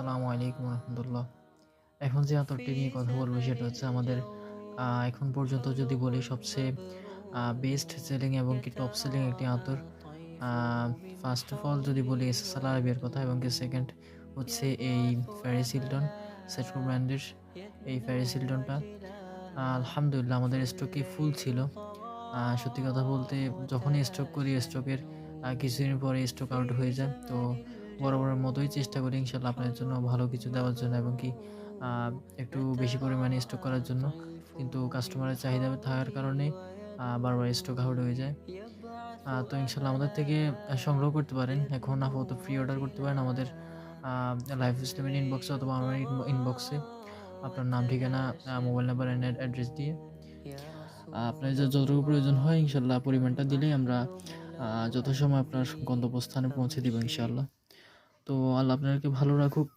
আসসালামু আলাইকুম রহমতুল্লাহ। এখন যে আতরটি নিয়ে কথা বলবো সেটা হচ্ছে আমাদের এখন পর্যন্ত যদি বলি সবচেয়ে বেস্ট সেলিং এবং কি টপ সেলিং একটি আতর। ফার্স্ট অফ অল যদি বলি এসএসএল আরবিয়ার কথা এবং কি সেকেন্ড হচ্ছে এই প্যারিস হিলটন সেটকো ব্র্যান্ডের এই প্যারিস হিলটনটা। আলহামদুলিল্লাহ আমাদের স্টকে ফুল ছিল। সত্যি কথা বলতে যখনই স্টক করি স্টকের কিছুদিন পরে স্টক আউট হয়ে যায়। তো বরাবরের মতোই চেষ্টা করি ইনশাল্লাহ আপনাদের জন্য ভালো কিছু দেওয়ার জন্য এবং কি একটু বেশি পরিমাণে স্টক করার জন্য। কিন্তু কাস্টমারের চাহিদা থাকার কারণে বারবার স্টক আউট হয়ে যায়। তো ইনশাল্লাহ আমাদের থেকে সংগ্রহ করতে পারেন। এখন আপাতত ফ্রি অর্ডার করতে পারেন আমাদের লাইফ ইসলামের ইনবক্সে অথবা আমার ইনবক্সে আপনার নাম ঠিকানা মোবাইল নাম্বার অ্যান্ড অ্যাড্রেস দিয়ে আপনার যতটুকু প্রয়োজন হয় ইনশাল্লাহ পরিমাণটা দিলেই আমরা যথাসময়ে আপনার গন্তব্যস্থানে পৌঁছে দিব ইনশাআল্লাহ। তো আল্লাহ আপনাদেরকে ভালো রাখুক।